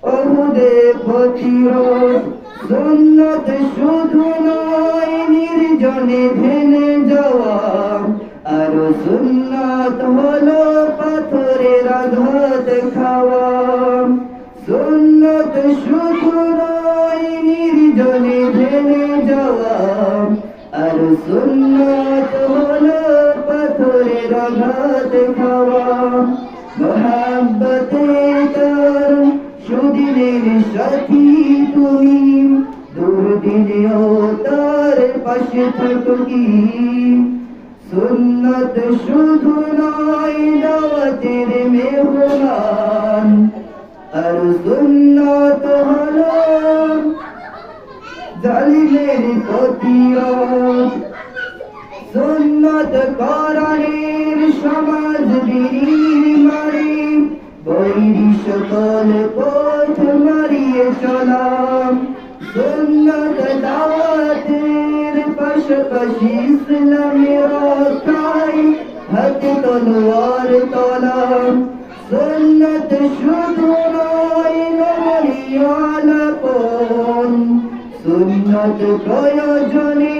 ওহুদে প্রতিরোধ সুন্নত শুধু নয় নির্জনে ভেঙে যাওয়া আরো সুন্নত হলো পাথরের আঘাত খাওয়া সুন্নত শুধু নয় নির্জনে ভেঙে যাওয়া আর সুন্নত হলো পাথরের আঘাত খাওয়া মোহাব্বতে তার সুদিনের সাথী তুমি দুর্দিনেও তার পাশে থাকো কি সুন্নত শুধু নয় দাওয়াতের মেহমান আর সুন্নত হলো জালিমের প্রতিরোধ সুন্নত কোরআনের সমাজ বিনিমারে বৈরী সকল পথ মারিয়ে চলা সুন্নত দাওয়াতের পাশাপাশি ইসলামের রক্ষায় হাতে তলোয়ার তোলা সুন্নত শুধু নয় নবীয়ালাপন সুন্নত প্রয়োজনে